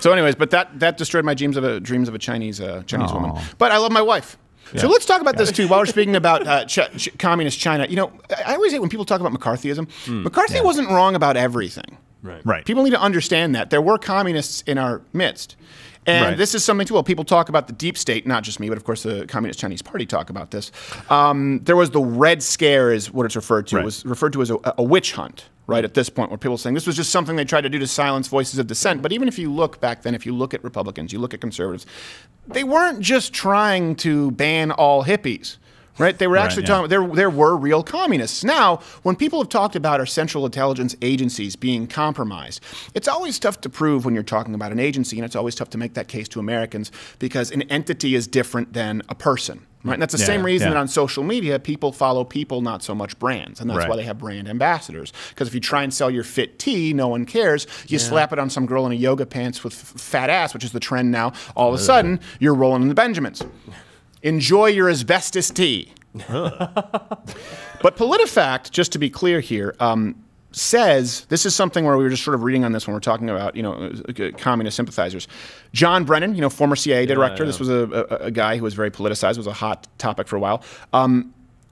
So anyways, but that destroyed my dreams of a Chinese woman. But I love my wife. Yeah. So let's talk about this too. While we're speaking about communist China, you know, I always hate when people talk about McCarthyism. McCarthy wasn't wrong about everything. Right. People need to understand that there were communists in our midst. And this is something too. Well, people talk about the deep state, not just me, but of course the Communist Chinese Party talk about this. There was the Red Scare, is what it's referred to. It was referred to as a witch hunt, right? At this point, where people are saying this was just something they tried to do to silence voices of dissent. But even if you look back then, if you look at Republicans, you look at conservatives, they weren't just trying to ban all hippies. Right? They were actually talking about there were real communists. Now, when people have talked about our central intelligence agencies being compromised, it's always tough to prove when you're talking about an agency, and it's always tough to make that case to Americans because an entity is different than a person. Right? And that's the same reason that on social media, people follow people, not so much brands. And that's why they have brand ambassadors. Because if you try and sell your fit tea, no one cares. You slap it on some girl in a yoga pants with fat ass, which is the trend now. All of a sudden, you're rolling in the Benjamins. Enjoy your asbestos tea. But PolitiFact, just to be clear here, says, this is something where we were just sort of reading on this when we're talking about, you know, communist sympathizers. John Brennan, you know, former CIA director, this was a guy who was very politicized, was a hot topic for a while.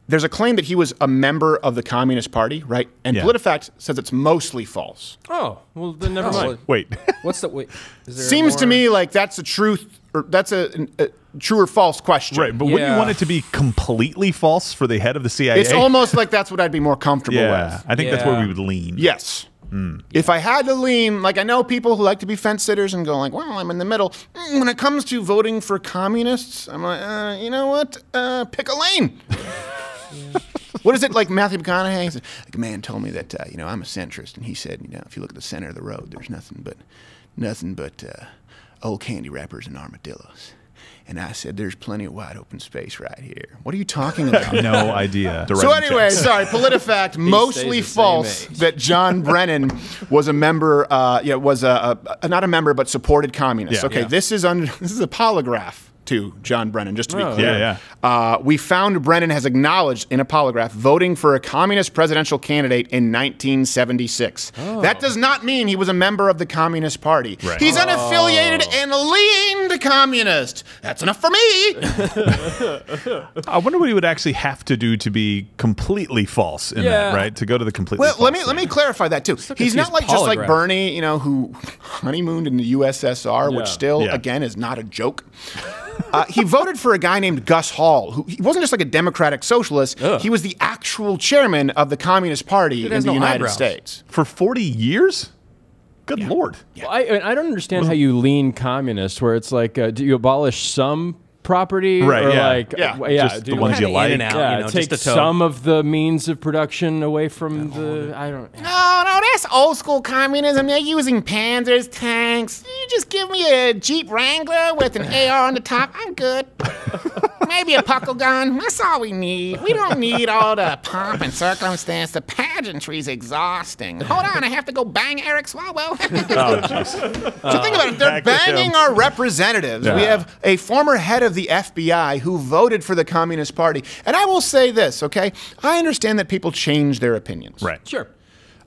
There's a claim that he was a member of the Communist Party, right? And PolitiFact says it's mostly false. Oh, well, then never mind. Wait. What's the wait? Is there Seems to me like that's a truth, or that's a true or false question. Right, but wouldn't you want it to be completely false for the head of the CIA? It's almost like that's what I'd be more comfortable with. I think that's where we would lean. Yes. If I had to lean, like I know people who like to be fence sitters and go like, well, I'm in the middle. When it comes to voting for communists, I'm like, you know what? Pick a lane. What is it like Matthew McConaughey? Said, like a man told me that, you know, I'm a centrist. And he said, you know, if you look at the center of the road, there's nothing but old candy wrappers and armadillos. And I said, there's plenty of wide open space right here. What are you talking about? No idea. So anyway, sorry, PolitiFact, mostly false that John Brennan was a member, was not a member, but supported communists. Okay, this is a polygraph to John Brennan, just to be clear. We found Brennan has acknowledged in a polygraph voting for a communist presidential candidate in 1976. That does not mean he was a member of the Communist Party. He's unaffiliated and leaned communist. That's enough for me. I wonder what he would actually have to do to be completely false in that, right? To go to the completely false let me clarify that too. He's not like just like Bernie, you know, who honeymooned in the USSR, which still, again, is not a joke. He voted for a guy named Gus Hall, who he wasn't just like a democratic socialist. He was the actual chairman of the Communist Party in the United States. For 40 years? Good Lord. Well, I don't understand how you lean communist, where it's like, do you abolish some property? Right, or like, just the ones you like. You know, take some of the means of production away from the, I don't know. No, that's old school communism. They're using panzers, tanks. You just give me a Jeep Wrangler with an AR on the top. I'm good. Maybe a puckle gun. That's all we need. We don't need all the pomp and circumstance. The pageantry's exhausting. Hold on, I have to go bang Eric Swalwell. So think about it. They're banging our representatives. We have a former head of the FBI who voted for the Communist Party. And I will say this, okay? I understand that people change their opinions. Right. Sure.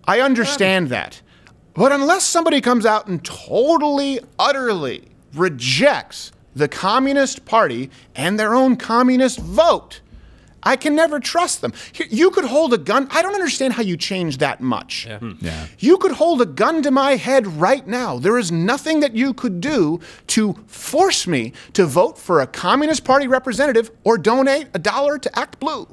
I understand that. But unless somebody comes out and totally, utterly rejects the Communist Party and their own communist vote, I can never trust them. You could hold a gun. I don't understand how you change that much. You could hold a gun to my head right now. There is nothing that you could do to force me to vote for a Communist Party representative or donate $1 to Act Blue.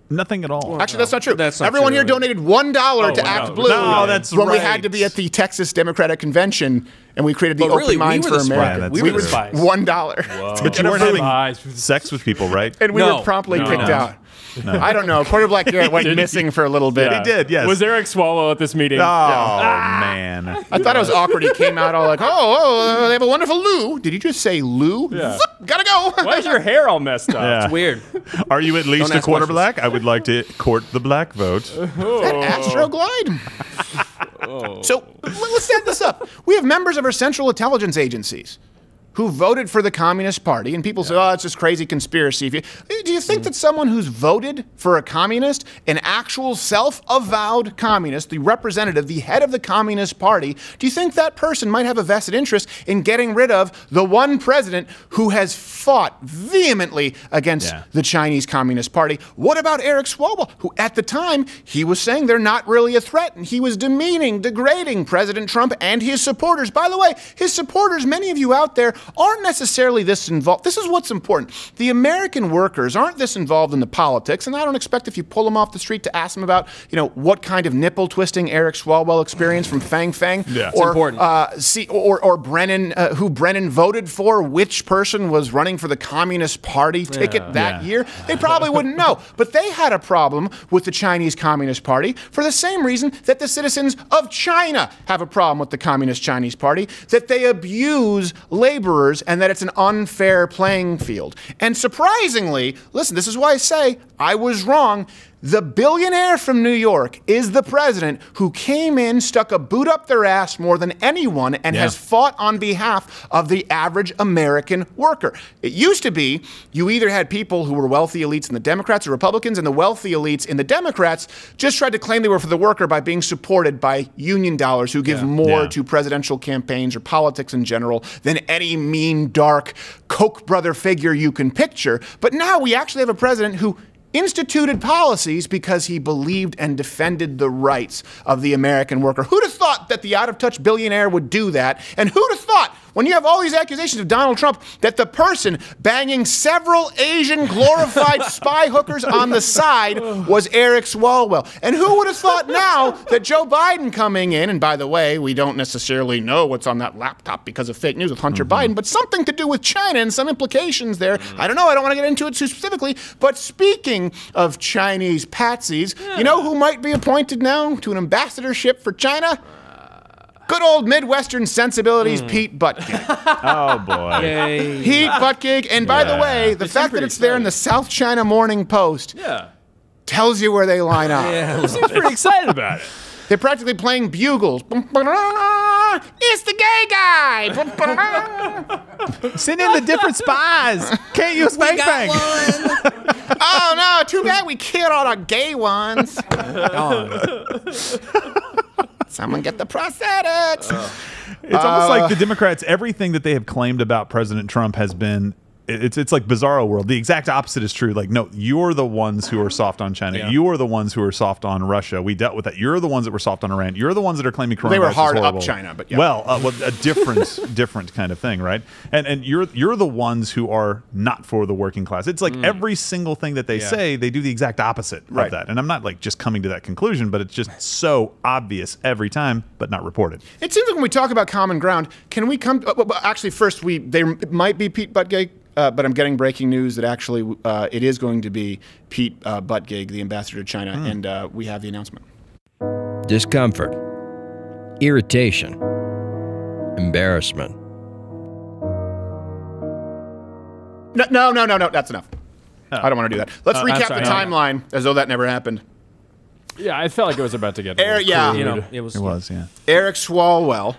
Nothing at all. Actually, that's not true. Everyone here donated $1 to Act Blue when we had to be at the Texas Democratic Convention and we created the Open Minds for America. We were the spies. $1. But you weren't having sex with people, right? And we were promptly kicked out. I don't know. Quarter Black Garrett went missing for a little bit. He did, yes. Was Eric Swalwell at this meeting? Oh, man. I thought it was awkward. He came out all like, they have a wonderful Lou. Did you just say Lou? Yeah. Gotta go. Why is your hair all messed up? It's weird. Are you at least a quarter black? I would like to court the black vote. Is that Astroglide? So let's set this up. We have members of our central intelligence agencies who voted for the Communist Party, and people say, oh, it's just crazy conspiracy. Do you think that someone who's voted for a communist, an actual self-avowed communist, the representative, the head of the Communist Party, do you think that person might have a vested interest in getting rid of the one president who has fought vehemently against the Chinese Communist Party? What about Eric Swalwell, who at the time, he was saying they're not really a threat, and he was demeaning, degrading President Trump and his supporters. By the way, his supporters, many of you out there, aren't necessarily this involved. This is what's important. The American workers aren't this involved in the politics, and I don't expect if you pull them off the street to ask them about, you know, what kind of nipple twisting Eric Swalwell experienced from Fang Fang, or Brennan, who Brennan voted for, which person was running for the Communist Party ticket that year. They probably wouldn't know, but they had a problem with the Chinese Communist Party for the same reason that the citizens of China have a problem with the Communist Chinese Party, that they abuse laborers and that it's an unfair playing field. And surprisingly, listen, this is why I say I was wrong. The billionaire from New York is the president who came in, stuck a boot up their ass more than anyone, and has fought on behalf of the average American worker. It used to be you either had people who were wealthy elites in the Democrats or Republicans, and the wealthy elites in the Democrats just tried to claim they were for the worker by being supported by union dollars who give more to presidential campaigns or politics in general than any mean, dark Koch brother figure you can picture. But now we actually have a president who instituted policies because he believed and defended the rights of the American worker. Who'd have thought that the out-of-touch billionaire would do that? And who'd have thought, when you have all these accusations of Donald Trump, that the person banging several Asian glorified spy hookers on the side was Eric Swalwell? And who would have thought now that Joe Biden coming in, and by the way, we don't necessarily know what's on that laptop because of fake news with Hunter Biden, but something to do with China and some implications there. I don't know, I don't want to get into it too specifically, but speaking of Chinese patsies, you know who might be appointed now to an ambassadorship for China? Good old Midwestern sensibilities, Pete Buttigieg. Oh, boy. Pete Buttigieg. And by the way, the fact that it's there in the South China Morning Post tells you where they line up. He seems pretty excited about it. They're practically playing bugles. It's the gay guy. Send in the different spies. Can't use Fang Fang. Oh, no, too bad we killed all the gay ones. Someone get the prosthetics. It's almost like the Democrats, everything that they have claimed about President Trump has been, it's like Bizarro World. The exact opposite is true. Like, no, you're the ones who are soft on China. Yeah. You are the ones who are soft on Russia. We dealt with that. You're the ones that were soft on Iran. You're the ones that are claiming coronavirus. They were hard up China, but yeah. Well, a different kind of thing, right? And you're the ones who are not for the working class. It's like every single thing that they say, they do the exact opposite of that. And I'm not like just coming to that conclusion, but it's just so obvious every time, but not reported. It seems like when we talk about common ground, can we come? Well, actually, first it might be Pete Buttigieg. But I'm getting breaking news that actually it is going to be Pete Buttigieg, the ambassador to China, and we have the announcement. Discomfort, irritation, embarrassment. No, that's enough. I don't want to do that. Let's recap the timeline as though that never happened. Yeah, I felt like it was about to get Eric Swalwell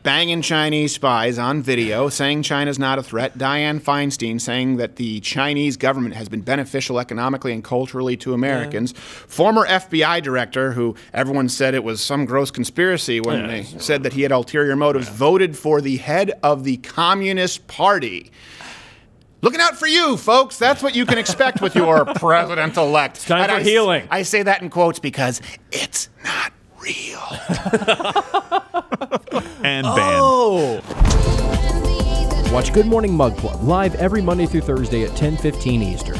banging Chinese spies on video, saying China's not a threat. Dianne Feinstein saying that the Chinese government has been beneficial economically and culturally to Americans. Former FBI director, who everyone said it was some gross conspiracy when they said that he had ulterior motives, voted for the head of the Communist Party. Looking out for you, folks. That's what you can expect with your president-elect. It's time for healing. I say that in quotes because it's not real. And banned. Watch Good Morning Mug Club live every Monday through Thursday at 10:15 Eastern.